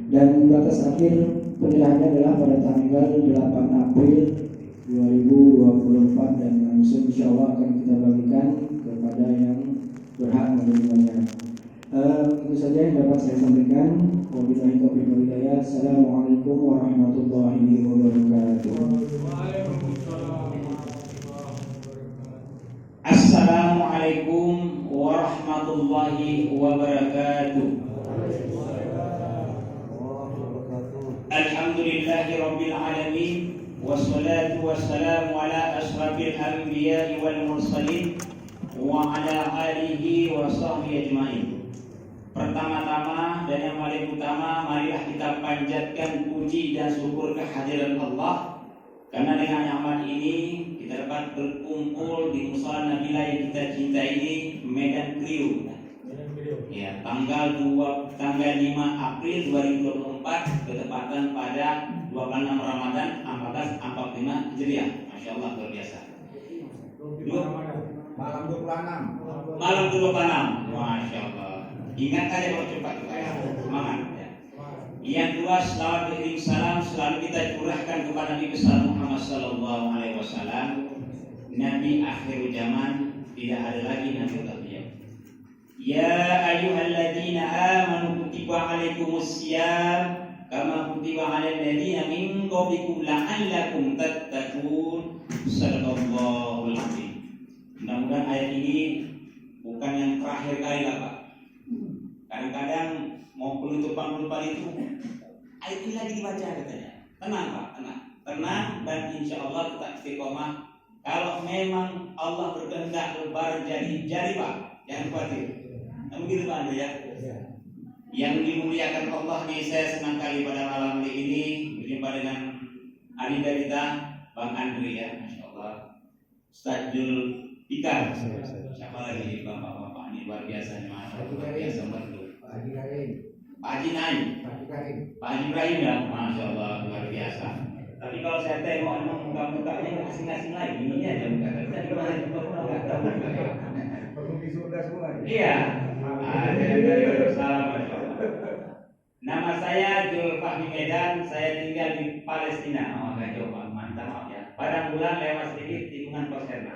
Dan batas akhir penyerahannya adalah pada tanggal 8 April 2024 dan langsung insya Allah akan kita bagikan kepada yang berhak menerimanya. Itu saja yang dapat saya sampaikan. Wabillahi taufiq wal hidayah. Assalamualaikum warahmatullahi wabarakatuh. Assalamualaikum warahmatullahi wabarakatuh. Alhamdulillahi rabbil alamin. Wassalatu wassalamu ala ashrafil anbiya'i wal mursalin wa ala alihi wa sahbihi ajma'in. Pertama-tama dan yang paling utama, marilah kita panjatkan puji dan syukur kehadiran Allah, karena dengan nyaman ini kita dapat berkumpul di musala Nabila yang kita cinta ini, Medan Kriuk. Ya, tanggal 5 April 2024 bertepatan pada 26 Ramadan 1445 Hijriah. Masya Allah, luar biasa. Malam 26. Malam 26. Masya Allah. Ingat aja kalau cepat ya. Semangat ya. Yang kedua, selawat beriring salam selalu kita curahkan kepada Nabi besar Muhammad sallallahu alaihi wasallam, Nabi akhir zaman, tidak ada lagi nabi beliau. Ya ayyuhalladzina amanu kutiba alaikumusiyam kama kutiba alal ladzina min qablikum la'allakum tattaqun. Shallallahul azim. Mudah-mudahan ayat ini bukan yang terakhir kali lah Pak. Kadang-kadang mau penutupan itu ayat ini lagi dibaca katanya. Tenang Pak, tenang dan insya Allah tetap istiqomah. Kalau memang Allah berkehendak lebaran jadi Pak, jangan khawatir. Nah, begitu Pak Anda ya. Yang dimuliakan Allah nih, saya senang kali pada malam hari ini berjumpa dengan Adinda kita, Bang Andri ya, Masya Allah. Ustaz Jul Ikar, siapa lagi bapak-bapak ini luar biasa nih, luar biasa merdu. Pak Haji Naim, Pak Haji Ibrahim ya, Masya Allah luar biasa. Tapi kalau saya tengok memang muka-mukanya asing-asing lagi, ini aja muka kita di mana juga pun nggak tahu. Penghuni surga semua. Iya. Dari salam, Masya Allah. Nama saya Jul Fahmi Medan, saya tinggal di Palestina. Oh, agak jauh Pak, mantap ya. Padang Bulan lewat sedikit tikungan Koserna.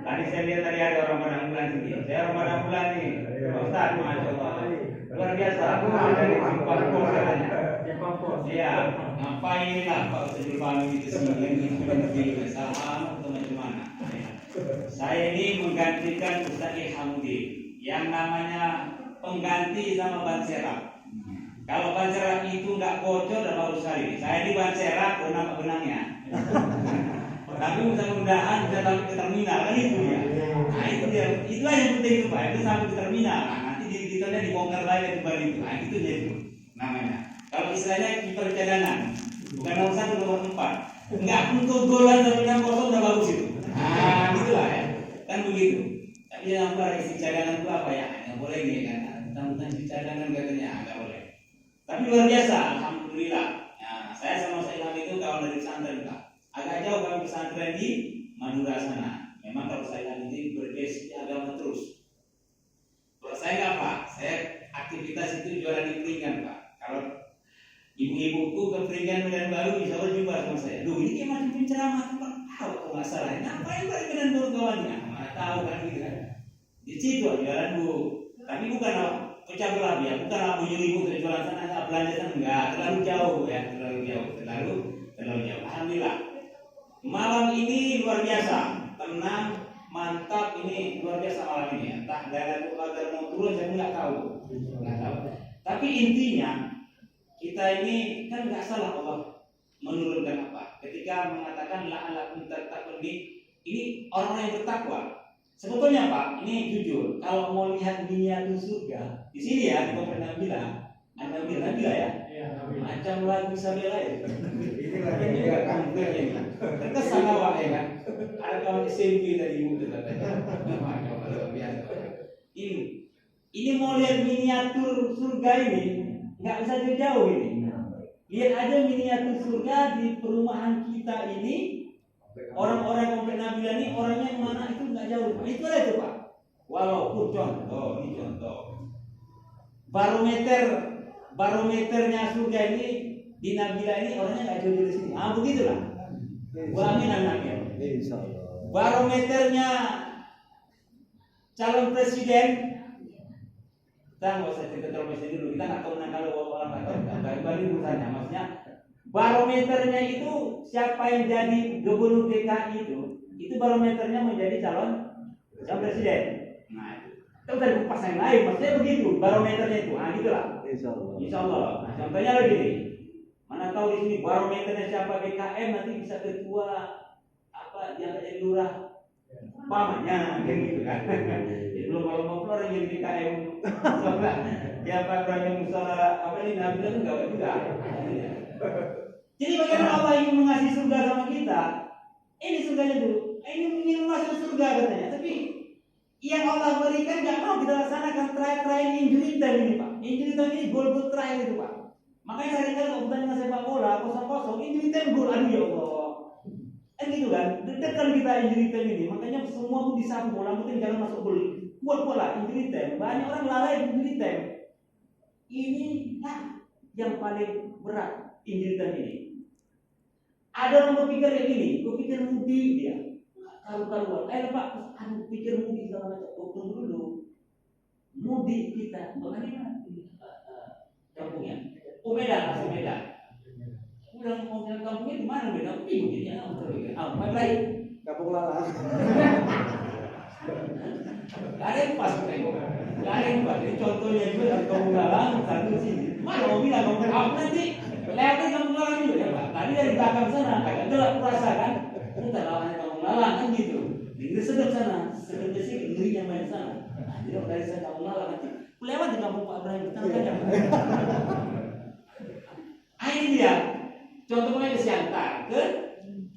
Tadi saya lihat tadi ada orang Padang Bulan sedikit. Saya orang Padang Bulan nih, Ustaz, Masya Allah. Luar biasa. Dari Simpang Koserna. Iya, ngapain lah Pak Ustaz Jul Fahmi itu sini? Salam atau macam mana? Saya ini menggantikan Ustaz Ilhamuddin yang namanya pengganti sama ban serap. Kalau ban serap itu nggak bocor dan baru sekali. Saya di ban serap benang-benangnya. Tapi mudah-mudahan bisa sampai ke terminal kan itu ya. Nah itu dia, itulah yang penting itu Pak. Itu sampai ke terminal. Nah, nanti di dibongkar lagi di balik itu. Nah itu dia itu namanya. Kalau istilahnya kiper cadangan, bukan nomor 1 nomor 4. Nggak untuk golan tapi yang kosong udah bagus itu. Nah gitulah ya. Kan begitu. Tapi yang isi cadangan itu apa ya? Nggak boleh nih kan? Tentang isi cadangan katanya nggak boleh. Tapi luar biasa, alhamdulillah. Nah, saya sama Ilham itu kawan dari pesantren Pak. Agak jauh kami pesantren di Madura sana. Memang kalau saya ini berbasisnya agama terus. Kalau saya nggak Pak, saya aktivitas itu jualan di Peringan Pak. Kalau ibu-ibuku ke Peringan Medan Baru bisa berjumpa sama saya. Duh ini kayak macam penceramah Pak. Tahu kok nggak salah. Ngapain Pak di Medan Baru kawannya? Mana tahu kan gitu kan? Di situ jualan Bu. Tapi bukan pecah belah ya, bukan mau nyuruh ibu ke jualan sana nggak belanja sana enggak, terlalu jauh ya, terlalu jauh. Alhamdulillah. Malam ini luar biasa, tenang, mantap, ini luar biasa malam ini. Entah dari Qadar mau turun saya nggak tahu. Tapi intinya kita ini kan nggak salah Allah menurunkan apa? Ketika mengatakan la'alakum tattaqun, ini orang yang bertakwa. Sebetulnya Pak, ini jujur, kalau mau lihat miniatur surga di sini ya, di Komplek Nabila ya, macam lagu Sabila ya. Ini lagi juga kan. Terkesan awak ya kan. Ada kawan SMP tadi ibu katanya. Ini mau lihat miniatur surga ini, nggak bisa jauh ini. Lihat aja miniatur surga di perumahan kita ini. Orang-orang Komplek Nabila ini orangnya yang mana itu nggak jauh. Itu aja itu Pak. Walaupun contoh, ini contoh. Barometer barometernya surga ini di Nabila ini orangnya nggak jauh dari sini. Begitulah. Wa amin amin. Insyaallah. Barometernya calon presiden, kita nggak usah cerita calon presiden dulu. Kita nggak tahu kalau orang nggak tahu kembali urusannya. Maksudnya barometernya itu siapa yang jadi gubernur DKI itu barometernya menjadi calon presiden. Nah, itu dari kupas yang lain. Maksudnya begitu barometernya itu. Nah, gitulah. Insyaallah. Nah, contohnya lagi nih. Mana tahu di sini barometernya siapa BKM nanti bisa ketua apa yang jadi lurah pamannya kayak gitu kan. Jadi belum mau orang yang BKM soalnya siapa orang yang musola apa ini Nabi itu enggak juga. Jadi bagaimana Allah ingin mengasih surga sama kita? Ini surganya dulu. Ini ingin masuk surga katanya. Tapi yang Allah berikan nggak mau kita laksanakan terakhir injury time ini Pak. Injury time ini gol terakhir itu Pak. Makanya hari-hari kalau pertandingan sepak bola 0-0 injury time gol, aduh ya Allah. Kan gitu kan, deg-degan kita injury time ini. Makanya semua pun disapu bola, mungkin jangan masuk gol. Kuat lah injury time. Banyak orang lalai injury time. Ini yang paling berat injury time ini. Ada orang berpikir yang ini, berpikir mudik dia. Karu-karuan. Pak, pikir mudik sama macam. Tunggu dulu. Mudik kita, bagaimana? Kampungnya. Medan, asli Medan. Udah mau bilang kampungnya di mana Medan? Bingung jadi baik. Kampung Lalang. Gak ada yang pas kita. Gak ada yang pas. Jadi contohnya juga dari Kampung Lalang satu sini. Mana mau bilang Kampung Lalang nanti lewatnya Kampung Lalang juga ya Pak. Tadi dari belakang sana agak gelap kurasa kan. Kita lawannya Kampung Lalang kan gitu. Di sedap sana, sedapnya sih ngerinya main sana. Nah, jadi dari sana Kampung Lalang nanti lewat di Kampung Pak Ibrahim kita kan. Ini dia contohnya ke Siantar, ke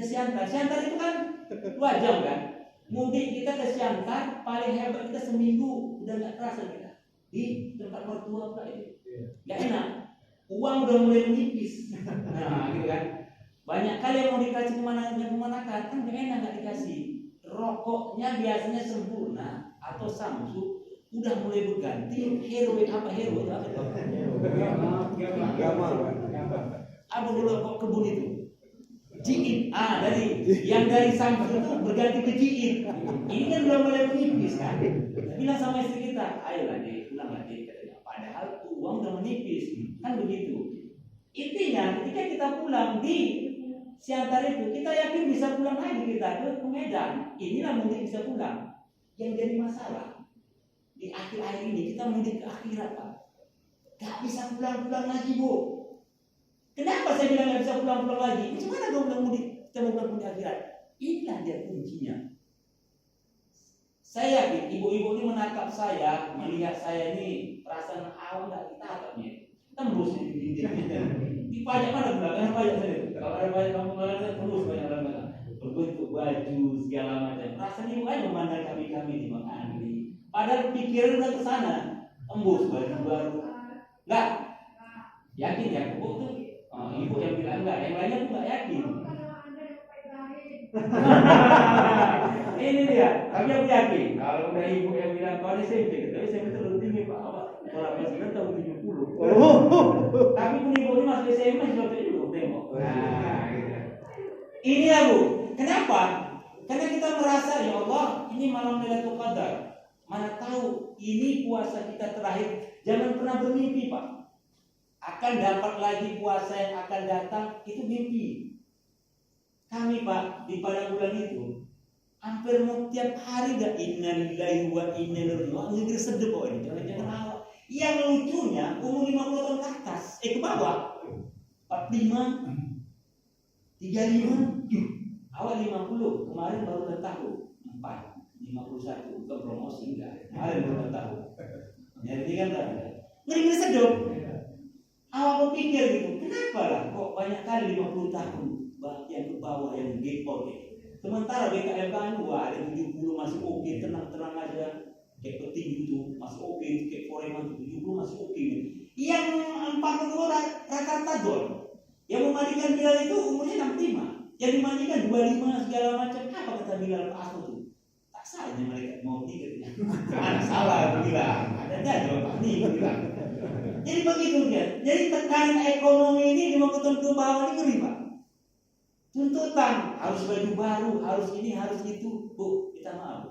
Siantar. Siantar itu kan 2 jam kan. Mudik kita ke Siantar paling hebat kita seminggu udah nggak terasa kita di tempat mertua Pak itu. Nggak enak. Uang udah mulai menipis. Nah, gitu kan. Banyak kali yang mau dikasih kemana kan nggak enak nggak dikasih. Rokoknya biasanya sempurna atau Samsu udah mulai berganti heroin apa apa dulu kok kebun itu Jiit, dari yang dari Samsung itu berganti ke Jiit. Ini kan udah mulai menipis kan. Bilang sama istri kita, ayo lagi pulang lagi. Padahal uang udah menipis kan begitu. Intinya ketika kita pulang di Siantar itu kita yakin bisa pulang lagi kita ke Medan. Inilah mungkin bisa pulang. Yang jadi masalah di akhir-akhir ini kita mudik ke akhirat Pak. Gak bisa pulang-pulang lagi Bu. Kenapa saya bilang gak bisa pulang-pulang lagi? Macam mana kau bilang mudik? Kita mau pulang di akhirat. Inilah dia kuncinya. Saya yakin ibu-ibu ini menatap saya, melihat saya ini perasaan awal gak ditatapnya. Tembus di pajak mana belakang pajak saya. Kalau ada pajak kamu saya tembus banyak orang berbentuk baju segala macam. Rasanya ibu aja memandang kami di makan ini. Padahal pikiran udah ke sana, tembus baju baru. Enggak. Yakin ya, Bu tuh. Ibu yang bilang enggak, yang lainnya tuh enggak yakin. Ini dia, tapi aku yakin. Kalau udah ibu yang bilang kau ini SMP, tapi SMP itu lebih tinggi Pak. Kalau masih tahun 70. Tapi pun ibu ini masuk SMP masih sudah dulu tengok. Nah, gitu. Ini ya Bu. Kenapa? Karena kita merasa ya Allah, ini malam Lailatul Qadar. Mana tahu ini puasa kita terakhir. Jangan pernah bermimpi Pak. Akan dapat lagi puasa yang akan datang, itu mimpi. Kami Pak di pada bulan itu hampir mau tiap hari gak innalillahi wa inna ilaihi raji'un. Ngikir sedep kok ini, jangan awak. Yang lucunya umur 50 tahun ke atas, ke bawah 45, 35, awal 50, kemarin baru bertahun 4, 51, ke promosi enggak, kemarin baru bertahun. Jadi kan ngeri sedep. Awak berpikir gitu, kenapa lah kok banyak kali 50 tahun yang ke bawah yang gepor gitu. Sementara BKM kan ada 70 masih oke, tenang-tenang aja. Kayak peting itu masih oke, kayak Foreman 70 masih oke. Yang 40 rata-rata gol. Yang memandikan Bilal itu umurnya 65. Yang dimandikan 25 segala macam. Apa kata Bilal Pak Asmo tuh? Tak salahnya mereka mau tiga. Ada salah bilang. Ada enggak jawab Pak Ni bilang. Jadi begitu dia. Jadi tekanan ekonomi ini dimaksudkan ke bawah ini ngeri Pak. Tuntutan harus baju baru, harus ini, harus itu. Bu, kita maaf Bu.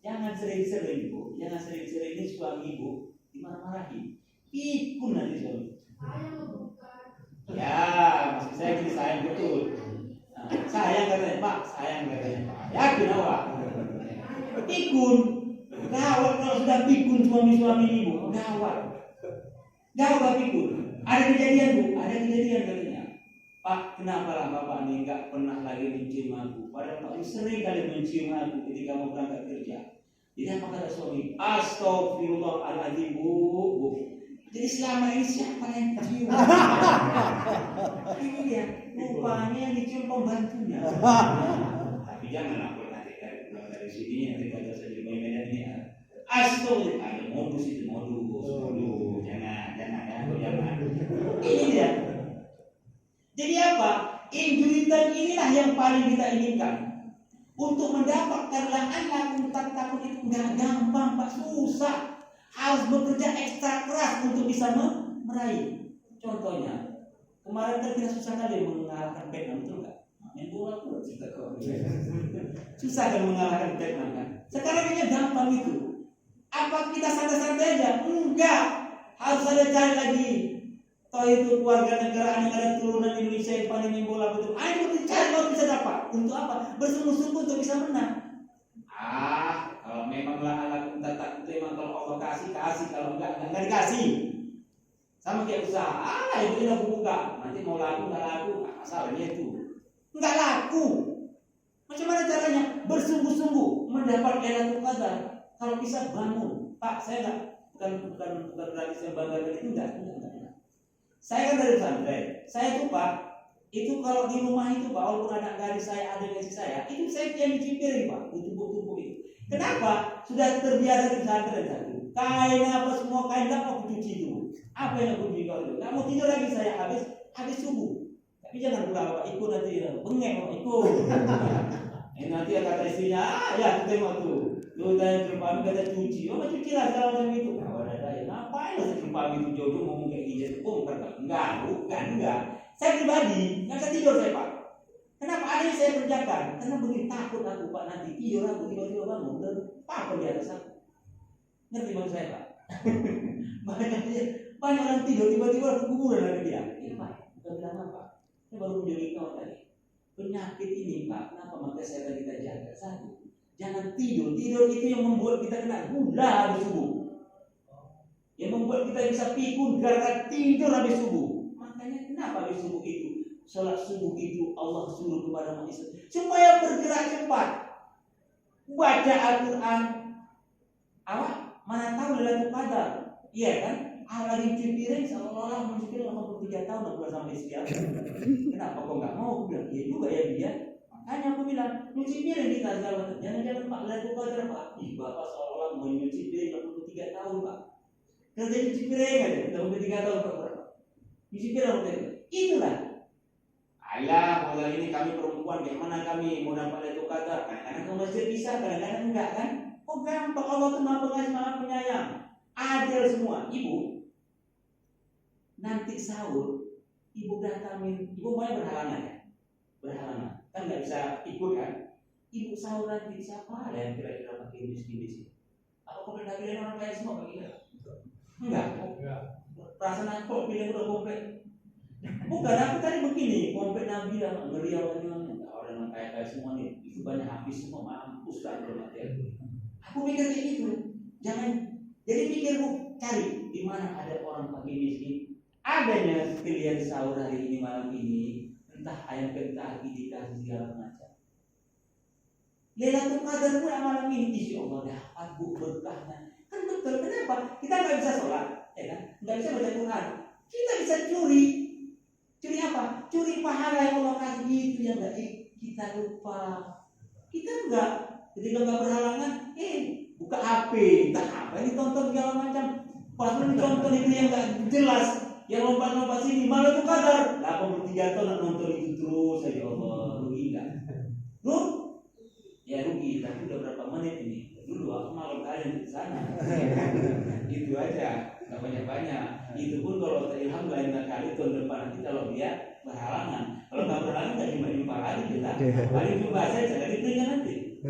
Jangan sering-sering Bu, jangan sering-sering ini suami Ibu dimarah-marahin. Pikun nanti suami. Ya, maksud saya gini, sayang betul. Nah, sayang katanya Pak, sayang katanya Pak. Yakin awak? Pikun. Gawat kalau sudah pikun suami-suami Ibu, gawat. Gawat pikun. Ada kejadian Bu, ada kejadian katanya. Pak, kenapa lah Bapak ini enggak pernah lagi mencium aku? Padahal Pak sering kali mencium aku ketika mau berangkat kerja. Jadi apa kata suami? Astagfirullahaladzim Bu. Jadi selama ini siapa yang cium? Ini dia, rupanya yang dicium pembantunya. Tapi janganlah nanti dari sini nanti kalau saya di Medan ini astagfirullah, ada modus itu modus. Jangan. Ini dia. Jadi apa? Injuitan inilah yang paling kita inginkan. Untuk mendapatkan anak untuk takut itu nggak gampang Pak, susah. Harus bekerja ekstra keras untuk bisa meraih. Contohnya, kemarin kan kita susah kali mengalahkan Vietnam, betul nggak? Main bola pun susah kan mengalahkan Vietnam kan? Sekarang ini gampang itu. Apa kita santai-santai aja? Enggak. Harus ada cari lagi. Toh itu keluarga negaraan yang ada turunan Indonesia yang paling main bola betul. Ayo kita cari kalau bisa dapat. Untuk apa? Bersungguh-sungguh untuk bisa menang. Kalau memanglah anak kita takut memang kalau Allah kasih, kalau enggak dikasih. Sama kayak usaha, itu udah buka. Nanti mau laku nggak laku, masalahnya itu nggak laku. Macam mana caranya? Bersungguh-sungguh mendapat Lailatul Qadar. Kalau bisa bangun, Pak, saya bukan berarti saya banggakan itu enggak. Saya kan dari pesantren. Saya tuh Pak, itu kalau di rumah itu Pak, walaupun anak gadis saya ada yang saya, itu saya yang dicuci piring Pak, tumpuk-tumpuk itu. Kenapa? Sudah terbiasa di pesantren satu. Kain apa semua kain tak mau cuci itu. Apa yang aku cuci kalau itu? Nggak mau tidur lagi saya habis subuh. Tapi jangan pulang Pak, ikut nanti bengek Pak, ikut. Nanti kata istrinya, ya kita mau tuh. Lu tanya terpami kata cuci, cuci lah segala macam itu. Ngapain lah terpami itu jodoh ngomong kayak gini? Enggak. Saya pribadi nggak bisa tidur saya Pak. Kenapa? Ada yang saya kerjakan. Karena begini takut aku Pak, nanti tidur aku tiba-tiba bangun dan apa di atas aku. Ngerti maksud saya Pak? banyak orang tidur tiba-tiba keguguran lagi dia. Iya Pak, bukan bilang apa. Saya baru menjadi kawan tadi. Penyakit ini Pak, kenapa maka saya tadi kita jaga? Satu, jangan tidur. Tidur itu yang membuat kita kena gula habis subuh. Yang membuat kita bisa pikun gara-gara tidur habis subuh. Makanya kenapa habis subuh itu? Salat subuh itu Allah suruh kepada manusia supaya bergerak cepat. Baca Al-Quran. Awak mana tahu Lailatul Qadar? Iya kan? Lagi cuci piring seolah-olah mencuci 83 tahun aku sampai istri aku. Kenapa kok nggak mau? Aku bilang iya juga ya dia. Makanya aku bilang cuci piring kita segala macam. Jangan Pak Lailatul Qadar Pak. Bapak seolah-olah mau nyuci piring 83 tahun Pak. Kerja cuci piring aja 83 tahun Pak. Cuci piring itulah. Ayolah, mulai ini kami perempuan, bagaimana kami mau dapat Lailatul Qadar? Kadang-kadang ke masjid bisa, kadang-kadang enggak kan? Oh gampang, Allah itu maha pengasih, maha penyayang, adil semua. Ibu, nanti sahur, ibu datangin, ibu mulai berhalangan ya? Berhalangan, kan nggak bisa ikut kan? Ibu sahur nanti siapa ada yang kira-kira pakai miskin di sini? Apa komplit lagi orang kaya semua bagi dia? Enggak. Perasaan aku pilih udah komplit. Bukan, aku tadi begini, komplit Nabi lah, ngeri awalnya orang yang kaya semua nih, itu banyak habis semua, mampus lah kalau mati aku. Aku mikir kayak gitu, jangan, jadi pikirku cari di mana ada orang pagi miskin, adanya pilihan sahur hari ini malam ini, entah ayam kentang, dikasih segala macam. Lailatul Qadar pun malam ini, insya Allah dapat bu berkahnya. Kan betul, kenapa? Kita nggak bisa sholat, ya kan? Nggak bisa baca Quran, kita bisa curi. Curi apa? Curi pahala yang Allah kasih itu yang enggak kita lupa. Kita enggak, ketika enggak berhalangan, buka HP, entah apa ini tonton segala macam. Pas ditonton itu yang enggak jelas, yang lompat-lompat sini, malah itu Qadar. 83 tahun nonton itu terus saja Allah, rugi enggak? Ya rugi, tapi udah berapa menit ini? Dulu aku malam kalian di sana. Gitu aja. nggak banyak-banyak. Itu pun kalau terilham lain kali tahun depan nanti kalau dia berhalangan. Kalau nggak berhalangan nggak jumpa lagi kita. Paling jumpa saja jadi berikan nanti.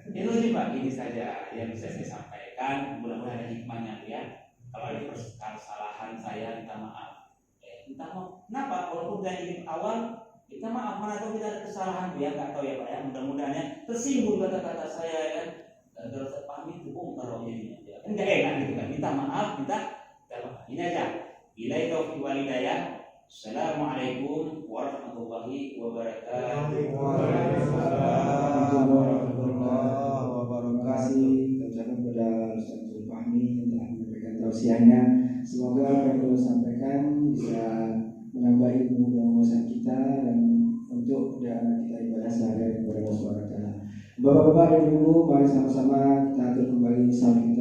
Itu sih Pak, ini saja yang bisa saya sampaikan. Mudah-mudahan ada hikmahnya ya. Kalau ada kesalahan saya minta maaf. Minta maaf. Kenapa? Walaupun saya ingin awal kita maaf, mana tahu kita ada kesalahan dia nggak tahu ya Pak ya. Mudah-mudahan ya tersinggung kata-kata saya ya. Terus pamit itu taruh ini aja. Kan nggak enak gitu kan. Minta maaf, minta maaf. Ini aja. Billahi taufiq wal hidayah. Assalamualaikum warahmatullahi wabarakatuh. Waalaikumsalam warahmatullahi wabarakatuh. Ucapkan kepada Ustaz Zulfahmi yang telah memberikan tausiahnya. Semoga apa yang beliau sampaikan bisa menambah ilmu dan wawasan kita dan untuk kita ibadah sehari-hari kepada Allah Subhanahu wa taala. Bapak-bapak dan ibu, mari sama-sama kita atur kembali salat kita